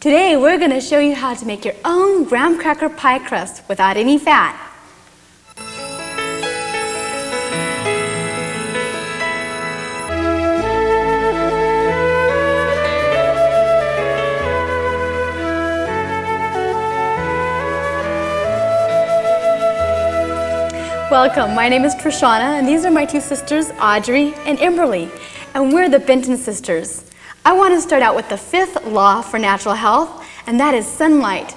Today we're going to show you how to make your own graham cracker pie crust without any fat. Welcome, my name is Trishonna and these are my two sisters, Audrey and Emberly, and we're the Benton Sisters. I want to start out with the fifth law for natural health, and that is sunlight.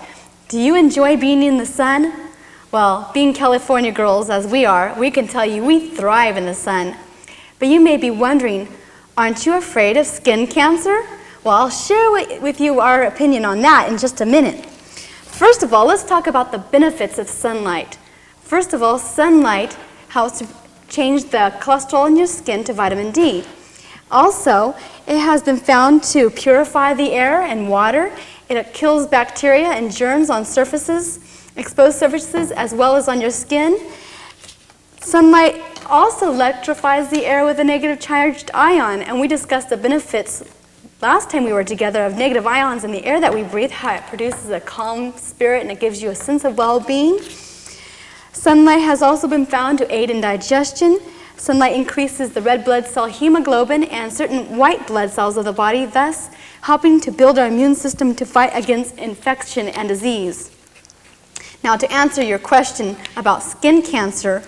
Do you enjoy being in the sun? Well, being California girls as we are, we can tell you we thrive in the sun. But you may be wondering, aren't you afraid of skin cancer? Well, I'll share with you our opinion on that in just a minute. First of all, let's talk about the benefits of sunlight. First of all, sunlight helps to change the cholesterol in your skin to vitamin D. Also, it has been found to purify the air and water. It kills bacteria and germs on surfaces, exposed surfaces, as well as on your skin. Sunlight also electrifies the air with a negative charged ion, and we discussed the benefits last time we were together of negative ions in the air that we breathe, how it produces a calm spirit and it gives you a sense of well-being. Sunlight has also been found to aid in digestion. Sunlight increases the red blood cell hemoglobin and certain white blood cells of the body, thus helping to build our immune system to fight against infection and disease. Now, to answer your question about skin cancer,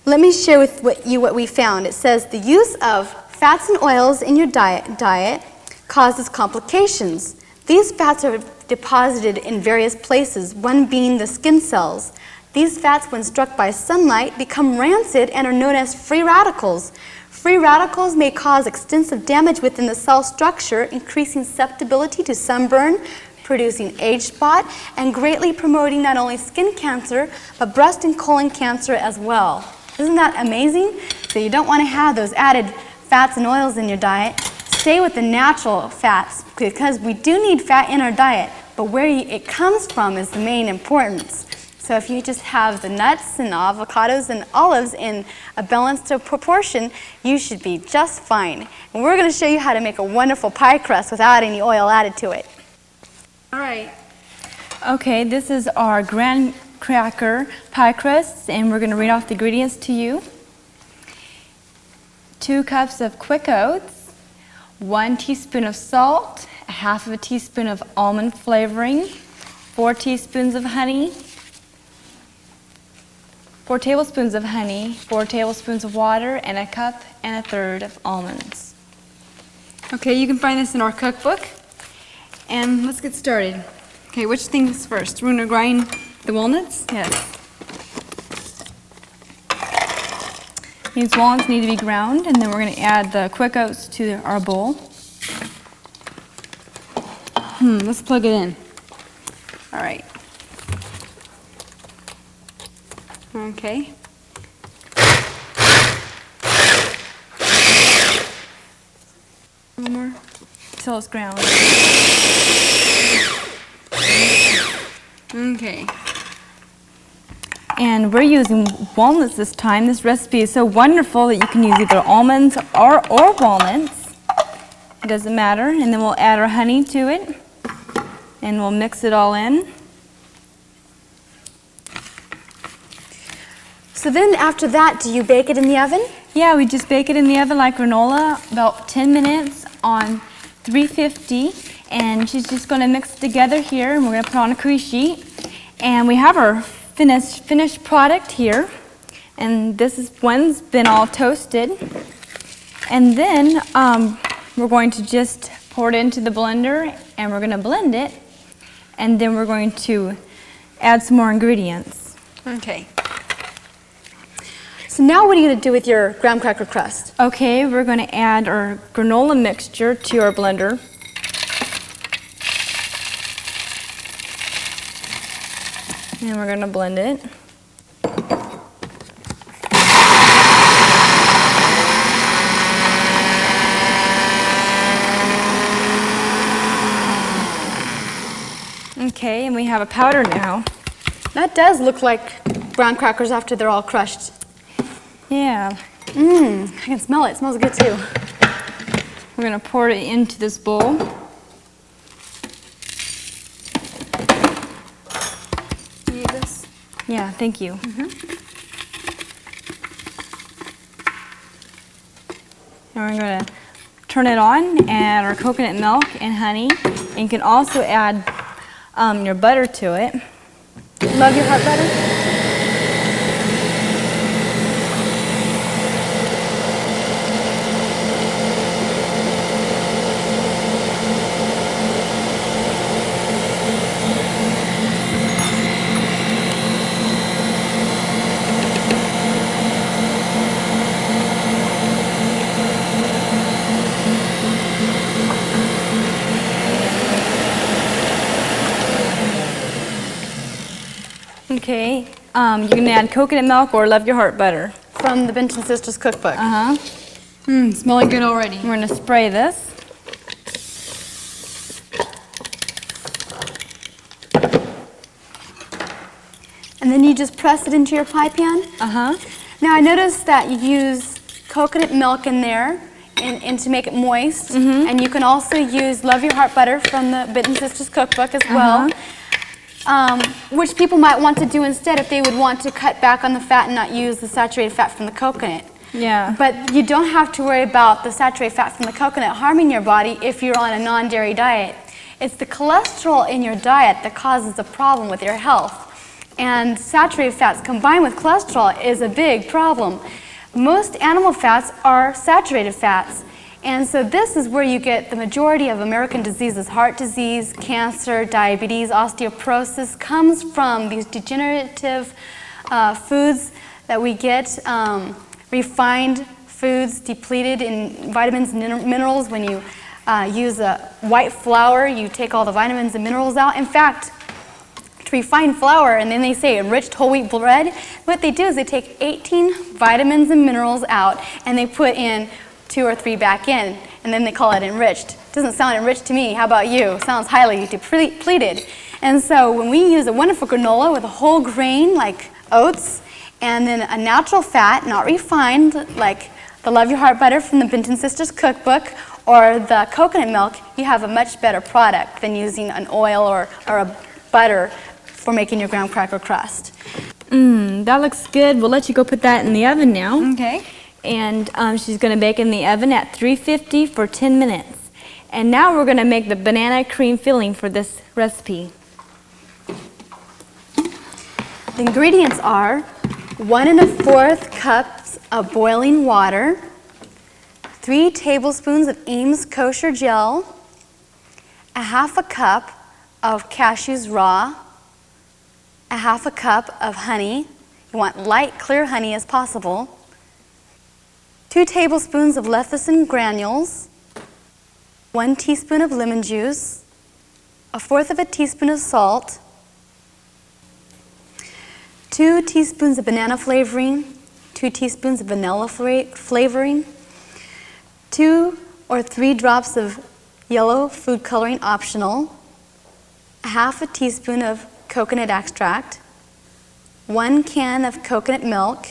let me share with you what we found. It says the use of fats and oils in your diet causes complications. These fats are deposited in various places, one being the skin cells. These fats, when struck by sunlight, become rancid and are known as free radicals. Free radicals may cause extensive damage within the cell structure, increasing susceptibility to sunburn, producing age spot, and greatly promoting not only skin cancer, but breast and colon cancer as well. Isn't that amazing? So you don't want to have those added fats and oils in your diet. Stay with the natural fats, because we do need fat in our diet, but where it comes from is the main importance. So if you just have the nuts and avocados and olives in a balanced proportion, you should be just fine. And we're going to show you how to make a wonderful pie crust without any oil added to it. All right. Okay, this is our graham cracker pie crust, and we're going to read off the ingredients to you. 2 cups of quick oats, 1 teaspoon of salt, 1/2 teaspoon of almond flavoring, 4 tablespoons of honey, 4 tablespoons of honey, 4 tablespoons of water, and 1 1/3 cup of almonds. Okay, you can find this in our cookbook. And let's get started. Okay, which things first? We're going to grind the walnuts? Yes. These walnuts need to be ground, and then we're going to add the quick oats to our bowl. Let's plug it in. All right. Okay. One more till it's ground. Okay. And we're using walnuts this time. This recipe is so wonderful that you can use either almonds or walnuts. It doesn't matter. And then we'll add our honey to it, and we'll mix it all in. So then after that, do you bake it in the oven? Yeah, we just bake it in the oven like granola, about 10 minutes on 350. And she's just going to mix it together here, and we're going to put on a crease sheet. And we have our finished product here. And this is one's been all toasted. And then we're going to just pour it into the blender, and we're going to blend it. And then we're going to add some more ingredients. Okay. So now what are you going to do with your graham cracker crust? Okay, we're going to add our granola mixture to our blender. And we're going to blend it. Okay, and we have a powder now. That does look like brown crackers after they're all crushed. Yeah. I can smell it. It smells good too. We're going to pour it into this bowl. Yeah, thank you. And we're going to turn it on, add our coconut milk and honey, and you can also add your butter to it. Love your heart butter? Okay, you can add coconut milk or Love Your Heart butter. From the Benton Sisters Cookbook. Smelling good already. We're going to spray this. And then you just press it into your pie pan? Now I noticed that you use coconut milk in there and to make it moist. And you can also use Love Your Heart butter from the Benton Sisters Cookbook as well. Which people might want to do instead if they would want to cut back on the fat and not use the saturated fat from the coconut. Yeah. But you don't have to worry about the saturated fat from the coconut harming your body if you're on a non-dairy diet. It's the cholesterol in your diet that causes a problem with your health. And saturated fats combined with cholesterol is a big problem. Most animal fats are saturated fats. And so this is where you get the majority of American diseases. Heart disease, cancer, diabetes, osteoporosis comes from these degenerative foods that we get, refined foods depleted in vitamins and minerals. When you use a white flour, you take all the vitamins and minerals out. In fact, to refine flour, and then they say enriched whole wheat bread, what they do is they take 18 vitamins and minerals out and they put in 2 or 3 back in, and then they call it enriched. Doesn't sound enriched to me. How about you? Sounds highly depleted. And so when we use a wonderful granola with a whole grain like oats, and then a natural fat, not refined, like the Love Your Heart butter from the Benton Sisters Cookbook, or the coconut milk, you have a much better product than using an oil or a butter for making your graham cracker crust. That looks good. We'll let you go put that in the oven now. Okay. And she's going to bake in the oven at 350 for 10 minutes. And now we're going to make the banana cream filling for this recipe. The ingredients are 1 1/4 cups of boiling water, 3 tablespoons of Ames kosher gel, 1/2 cup of cashews raw, 1/2 cup of honey. You want light, clear honey as possible. 2 tablespoons of lecithin granules, 1 teaspoon of lemon juice, 1/4 teaspoon of salt, 2 teaspoons of banana flavoring, 2 teaspoons of vanilla flavoring, 2 or 3 drops of yellow food coloring optional, 1/2 teaspoon of coconut extract, 1 can of coconut milk,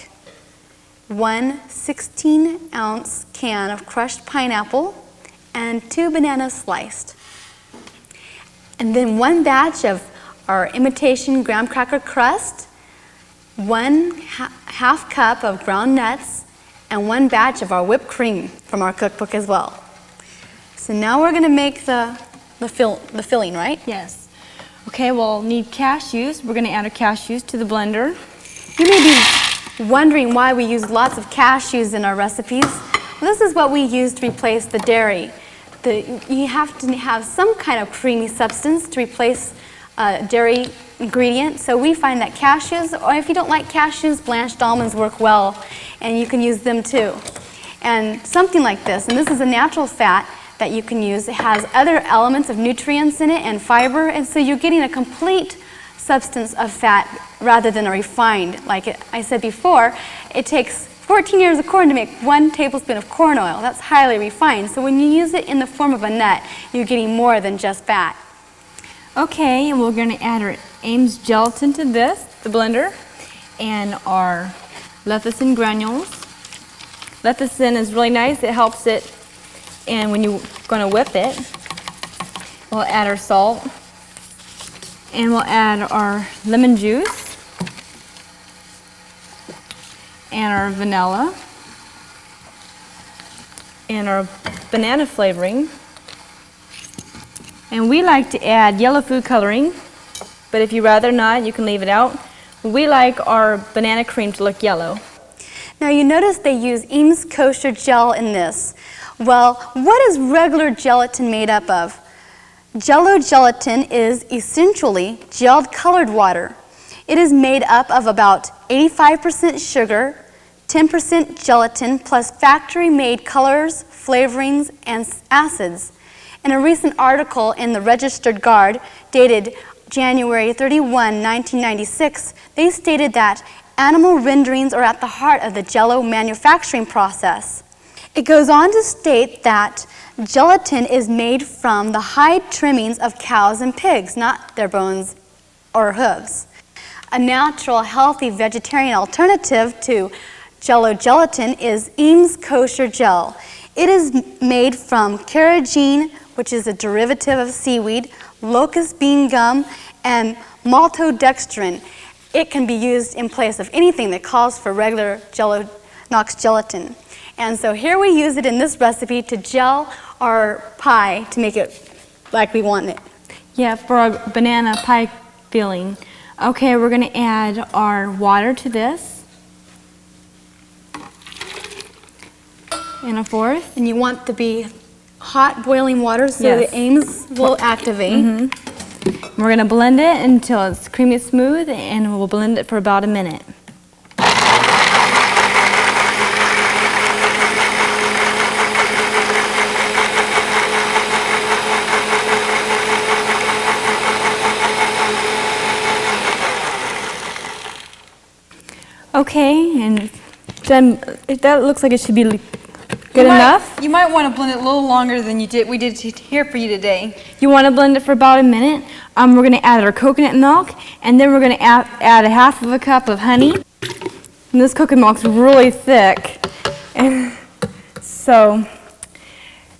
1 16-ounce can of crushed pineapple, and 2 bananas sliced. And then 1 batch of our imitation graham cracker crust, 1/2 cup of ground nuts, and 1 batch of our whipped cream from our cookbook as well. So now we're going to make the filling, right? Yes. Okay, we'll need cashews. We're going to add our cashews to the blender. You may be wondering why we use lots of cashews in our recipes. Well, this is what we use to replace the dairy. You have to have some kind of creamy substance to replace dairy ingredient. So we find that cashews, or if you don't like cashews, blanched almonds work well, and you can use them too. And something like this, and this is a natural fat that you can use. It has other elements of nutrients in it and fiber, and so you're getting a complete substance of fat rather than a refined. Like I said before, it takes 14 ears of corn to make 1 tablespoon of corn oil. That's highly refined. So when you use it in the form of a nut, you're getting more than just fat. Okay, and we're going to add our Ames gelatin to this, the blender, and our lecithin granules. Lecithin is really nice. It helps it, and when you're going to whip it, we'll add our salt, and we'll add our lemon juice, and our vanilla and our banana flavoring. And we like to add yellow food coloring, but if you rather not, you can leave it out. We like our banana cream to look yellow. Now you notice they use Eames kosher gel in this. Well, what is regular gelatin made up of? Jello gelatin is essentially gelled colored water. It is made up of about 85% sugar, 10% gelatin, plus factory-made colors, flavorings, and acids. In a recent article in the Registered Guard, dated January 31, 1996, they stated that animal renderings are at the heart of the Jello manufacturing process. It goes on to state that gelatin is made from the hide trimmings of cows and pigs, not their bones or hooves. A natural, healthy vegetarian alternative to Jello gelatin is Eames kosher gel. It is made from carrageenan, which is a derivative of seaweed, locust bean gum, and maltodextrin. It can be used in place of anything that calls for regular Knox gelatin. And so here we use it in this recipe to gel our pie to make it like we want it. Yeah, for our banana pie filling. Okay, we're going to add our water to this. And a fourth. And you want to be hot boiling water so Yes. the Eames will activate. We're going to blend it until it's creamy smooth, and we'll blend it for about a minute. Okay, and then that looks like it should be good enough. You might want to blend it a little longer than we did here for you today. You want to blend it for about a minute. We're going to add our coconut milk, and then we're going to add a half of a cup of honey. And this coconut milk's really thick. And so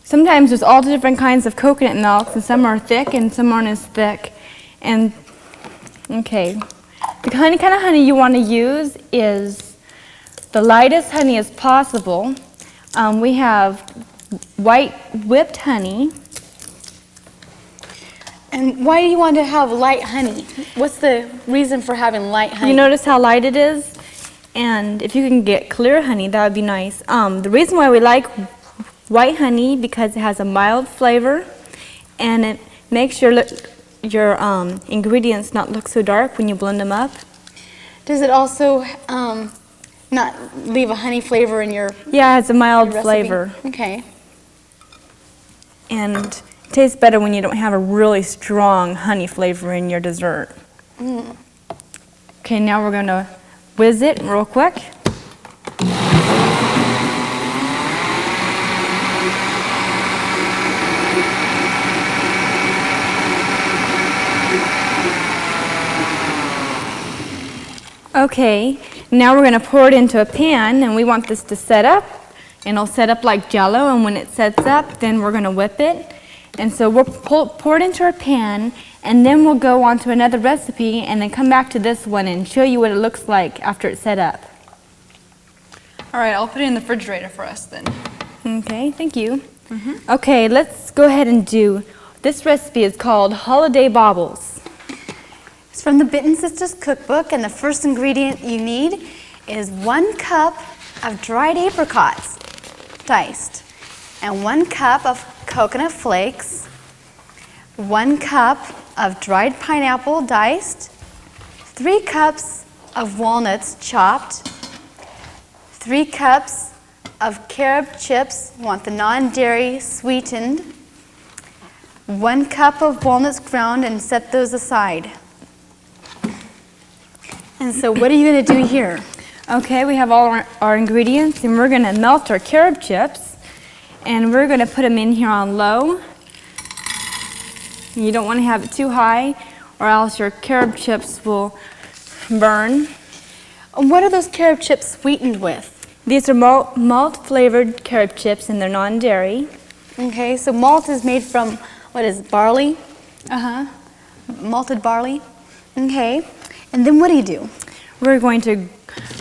sometimes there's all different kinds of coconut milks, and some are thick and some aren't as thick. And okay, the kind of honey you want to use is the lightest honey as possible. We have white whipped honey. And why do you want to have light honey? What's the reason for having light honey? You notice how light it is? And if you can get clear honey, that would be nice. The reason why we like white honey, because it has a mild flavor, and it makes your ingredients not look so dark when you blend them up. Does it also not leave a honey flavor in your Yeah, it has a mild recipe? flavor. Okay. And it tastes better when you don't have a really strong honey flavor in your dessert. Okay, now we're going to whiz it real quick. Okay, now we're going to pour it into a pan, and we want this to set up, and it'll set up like Jell-O, and when it sets up, then we're going to whip it. And so we'll pour it into our pan, and then we'll go on to another recipe, and then come back to this one and show you what it looks like after it's set up. All right, I'll put it in the refrigerator for us then. Okay, thank you. Okay, let's go ahead and do, this recipe is called Holiday Baubles. It's from the Benton Sisters Cookbook, and the first ingredient you need is 1 cup of dried apricots, diced, and 1 cup of coconut flakes, 1 cup of dried pineapple, diced, 3 cups of walnuts, chopped, 3 cups of carob chips, you want the non-dairy sweetened, 1 cup of walnuts ground, and set those aside. And so what are you going to do here? Okay, we have all our ingredients, and we're going to melt our carob chips, and we're going to put them in here on low. You don't want to have it too high, or else your carob chips will burn. And what are those carob chips sweetened with? These are malt-flavored carob chips, and they're non-dairy. Okay, so malt is made from, what is it, barley? Malted barley. Okay, and then what do you do? We're going to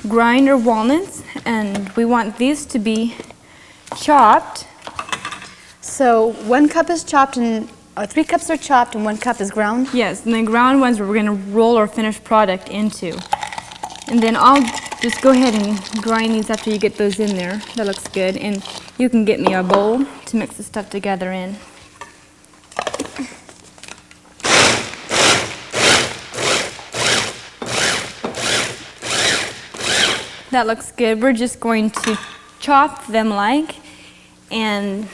grind our walnuts And we want these to be chopped. So 1 cup is chopped or 3 cups are chopped and 1 cup is ground? Yes, and the ground ones we're going to roll our finished product into. And then I'll just go ahead and grind these after you get those in there. That looks good. And you can get me a bowl to mix the stuff together in. That looks good. We're just going to chop them and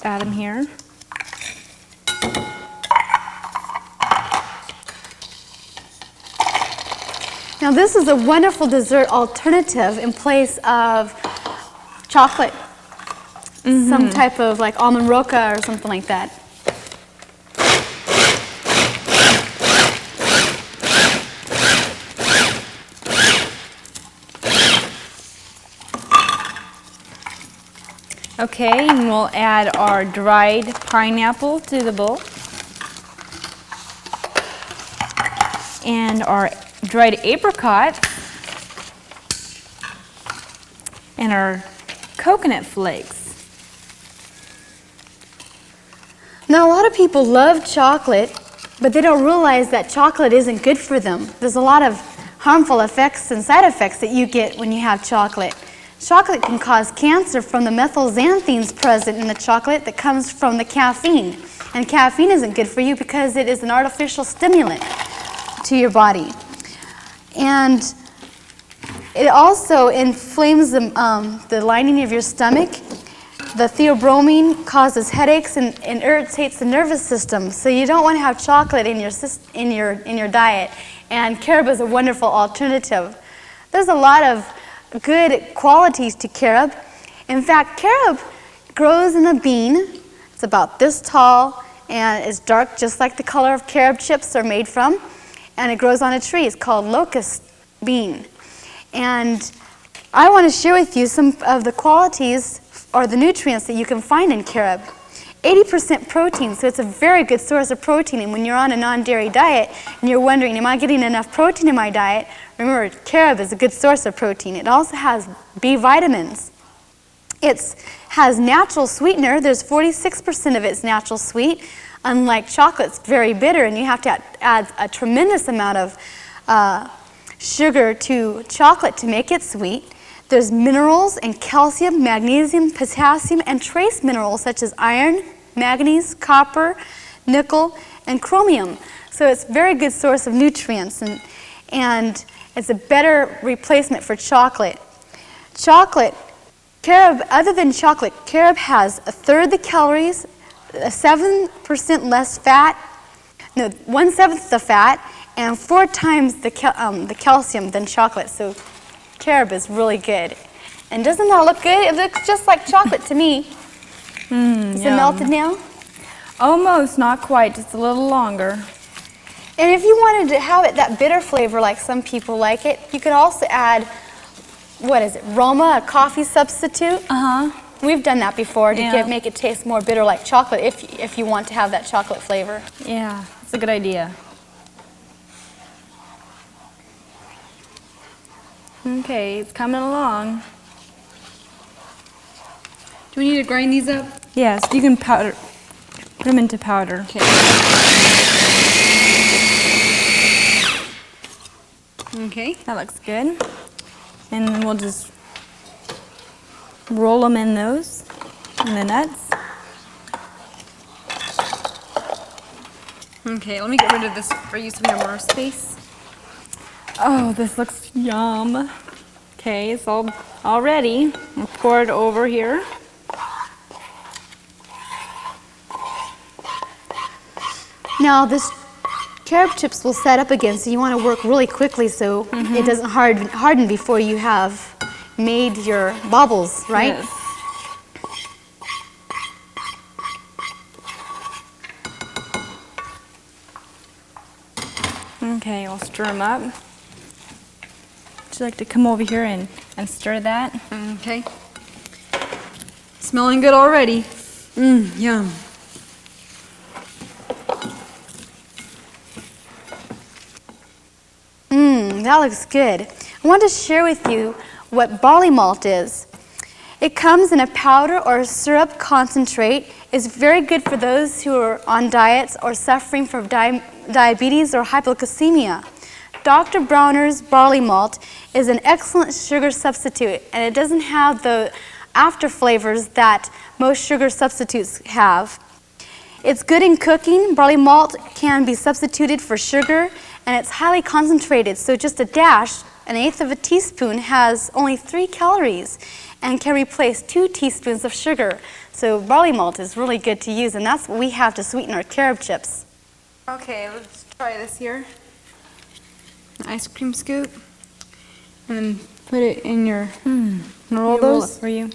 add them here. Now this is a wonderful dessert alternative in place of chocolate. Some type of like almond roca or something like that. Okay, and we'll add our dried pineapple to the bowl. And our dried apricot. And our coconut flakes. Now a lot of people love chocolate, but they don't realize that chocolate isn't good for them. There's a lot of harmful effects and side effects that you get when you have chocolate. Chocolate can cause cancer from the methylxanthines present in the chocolate that comes from the caffeine. And caffeine isn't good for you because it is an artificial stimulant to your body. And it also inflames the lining of your stomach. The theobromine causes headaches and irritates the nervous system. So you don't want to have chocolate in your diet. And carob is a wonderful alternative. There's a lot of good qualities to carob. In fact, carob grows in a bean. It's about this tall and it's dark, just like the color of carob chips are made from. And it grows on a tree. It's called locust bean. And I want to share with you some of the qualities or the nutrients that you can find in carob. 80% protein, so it's a very good source of protein. And when you're on a non-dairy diet and you're wondering, am I getting enough protein in my diet? Remember, carob is a good source of protein. It also has B vitamins. It has natural sweetener. There's 46% of it's natural sweet. Unlike chocolate, it's very bitter, and you have to add a tremendous amount of sugar to chocolate to make it sweet. There's minerals and calcium, magnesium, potassium, and trace minerals such as iron, manganese, copper, nickel, and chromium. So it's a very good source of nutrients, and it's a better replacement for chocolate. Carob, other than chocolate, carob has 1/3 the calories, 7% less fat, 1/7 the fat, and 4 times the calcium than chocolate. So carob is really good. And doesn't that look good? It looks just like chocolate to me. Is it melted now? Almost, not quite, just a little longer. And if you wanted to have it that bitter flavor like some people like it, you could also add, what is it, Roma, a coffee substitute. We've done that before to make it taste more bitter like chocolate if you want to have that chocolate flavor. Yeah, it's a good idea. Okay, it's coming along. Do we need to grind these up? Yes, you can put them into powder. Okay. Okay. That looks good. And then we'll just roll them in those, in the nuts. Okay, let me get rid of this for you so we have more space. Oh, this looks yum. Okay, it's all ready. We'll pour it over here. Now this carob chips will set up again, so you want to work really quickly so it doesn't harden before you have made your baubles, right? Yes. Okay, I'll stir them up. Would you like to come over here and stir that? Okay. Smelling good already. Yum. That looks good. I want to share with you what barley malt is. It comes in a powder or syrup concentrate. It's very good for those who are on diets or suffering from diabetes or hypoglycemia. Dr. Bronner's barley malt is an excellent sugar substitute, and it doesn't have the after flavors that most sugar substitutes have. It's good in cooking. Barley malt can be substituted for sugar, and it's highly concentrated, so just a dash, an eighth of a teaspoon, has only 3 calories and can replace 2 teaspoons of sugar. So barley malt is really good to use, and that's what we have to sweeten our carob chips. Okay, let's try this here. An ice cream scoop. And then put it in your... Roll those for you.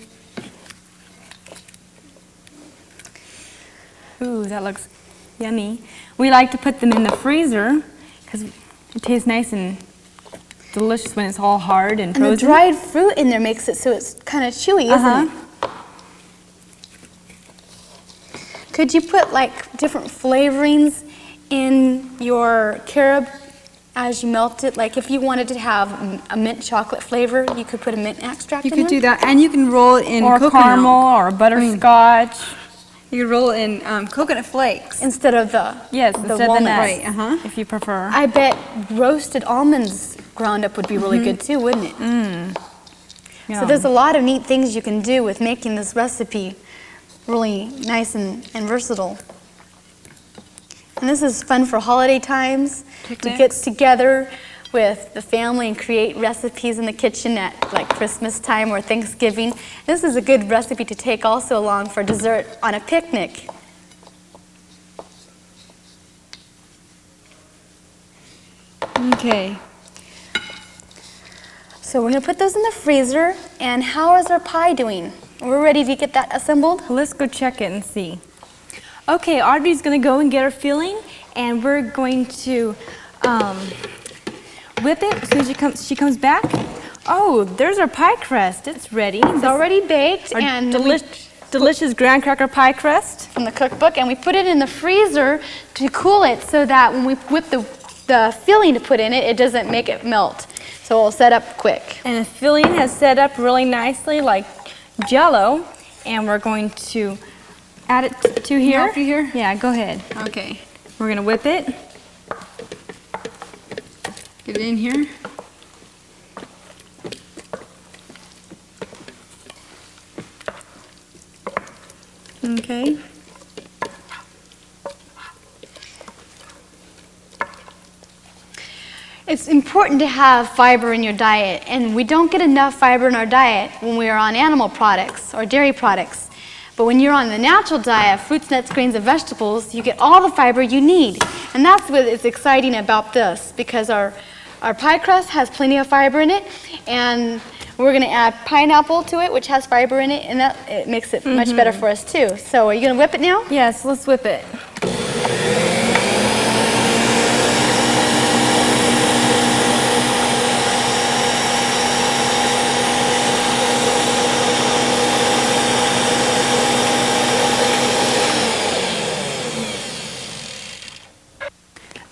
Ooh, that looks yummy. We like to put them in the freezer because it tastes nice and delicious when it's all hard and frozen. And the dried fruit in there makes it so it's kind of chewy, isn't it? Could you put like different flavorings in your carob as you melt it? Like if you wanted to have a mint chocolate flavor, you could put a mint extract in there? You could do that, and you can roll it in or coconut. caramel or butterscotch. You could roll it in coconut flakes. Instead of the Yes, the instead of the walnuts. nuts, if you prefer. I bet roasted almonds ground up would be really good too, wouldn't it? So Yum. there's a lot of neat things you can do with making this recipe really nice and versatile. And this is fun for holiday times, to get together with the family and create recipes in the kitchen at like Christmas time or Thanksgiving. This is a good recipe to take also along for dessert on a picnic. Okay. So we're going to put those in the freezer. And how is our pie doing? We're ready to get that assembled? Let's go check it and see. Okay, Audrey's going to go and get her filling, and we're going to whip it as soon as she comes back. Oh, there's our pie crust. It's ready. It's already baked Our and delicious graham cracker pie crust. from the cookbook, and we put it in the freezer to cool it so that when we whip the filling to put in it, it doesn't make it melt. So it'll set up quick. And the filling has set up really nicely like Jell-O, and we're going to add it to here. Help you here? Yeah, go ahead. Okay. We're going to whip it. Get it in here. Okay. It's important to have fiber in your diet, and we don't get enough fiber in our diet when we are on animal products or dairy products. But when you're on the natural diet, fruits, nuts, grains, and vegetables, you get all the fiber you need. And that's what is exciting about this, because our pie crust has plenty of fiber in it, and we're going to add pineapple to it, which has fiber in it, and that it makes it much better for us too. So are you going to whip it now? Yes, let's whip it.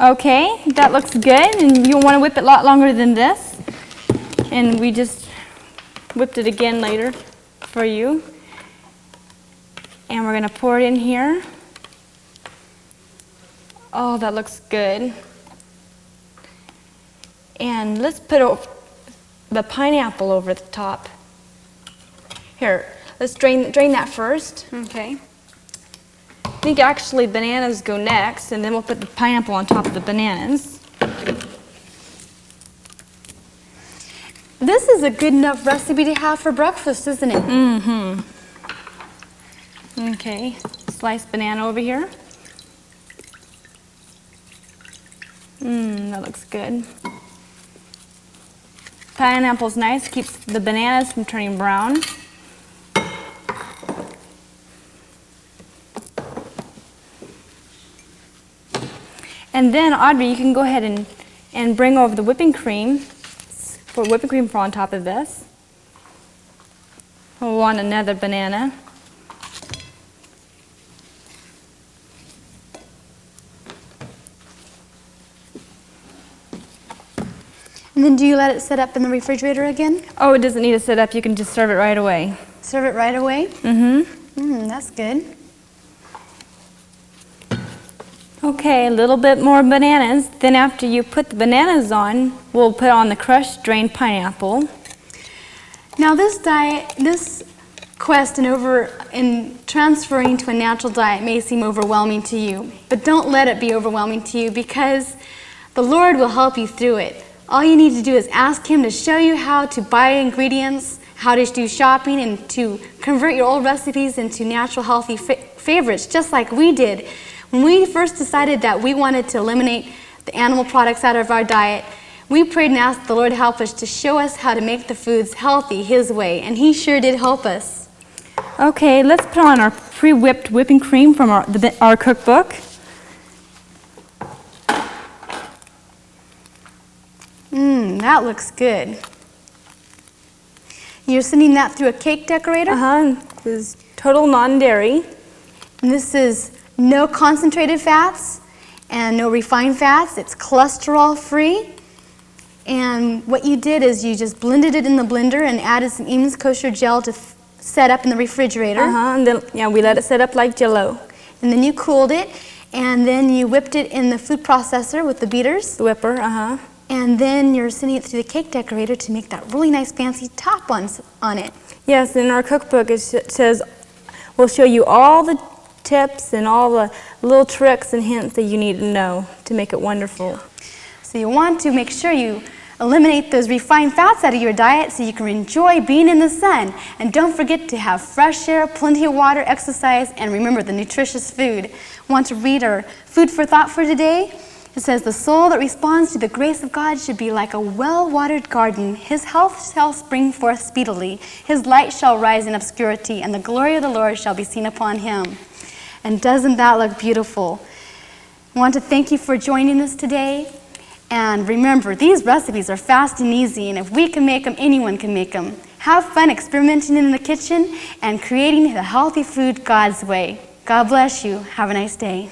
Okay, that looks good, and you'll want to whip it a lot longer than this. And we just whipped it again later for you. And we're going to pour it in here. Oh, that looks good. And let's put the pineapple over the top. Here, let's drain that first. Okay. I think actually bananas go next, and then we'll put the pineapple on top of the bananas. This is a good enough recipe to have for breakfast, isn't it? Mm-hmm. Okay, sliced banana over here. That looks good. Pineapple's nice, keeps the bananas from turning brown. And then, Audrey, you can go ahead and bring over the whipping cream, for on top of this. We'll want another banana. And then do you let it set up in the refrigerator again? Oh, it doesn't need to sit up. You can just serve it right away. Serve it right away? That's good. Okay, a little bit more bananas. Then after you put the bananas on, we'll put on the crushed drained pineapple. Now this quest in transferring to a natural diet may seem overwhelming to you, but don't let it be overwhelming to you because the Lord will help you through it. All you need to do is ask Him to show you how to buy ingredients, how to do shopping, and to convert your old recipes into natural, healthy favorites, just like we did. When we first decided that we wanted to eliminate the animal products out of our diet, we prayed and asked the Lord to help us to show us how to make the foods healthy His way, and He sure did help us. Okay, let's put on our pre-whipped whipping cream from our cookbook. That looks good. You're sending that through a cake decorator? This is total non-dairy. And this is no concentrated fats and no refined fats. It's cholesterol-free. And what you did is you just blended it in the blender and added some Eames kosher gel to set up in the refrigerator. And then we let it set up like Jell-O. And then you cooled it, and then you whipped it in the food processor with the beaters. The whipper, And then you're sending it through the cake decorator to make that really nice fancy top on it. Yes, in our cookbook it says we'll show you all the tips and all the little tricks and hints that you need to know to make it wonderful. So you want to make sure you eliminate those refined fats out of your diet so you can enjoy being in the sun. And don't forget to have fresh air, plenty of water, exercise, and remember the nutritious food. Want to read our food for thought for today? It says, the soul that responds to the grace of God should be like a well-watered garden. His health shall spring forth speedily. His light shall rise in obscurity, and the glory of the Lord shall be seen upon him. And doesn't that look beautiful? I want to thank you for joining us today. And remember, these recipes are fast and easy, and if we can make them, anyone can make them. Have fun experimenting in the kitchen and creating the healthy food God's way. God bless you. Have a nice day.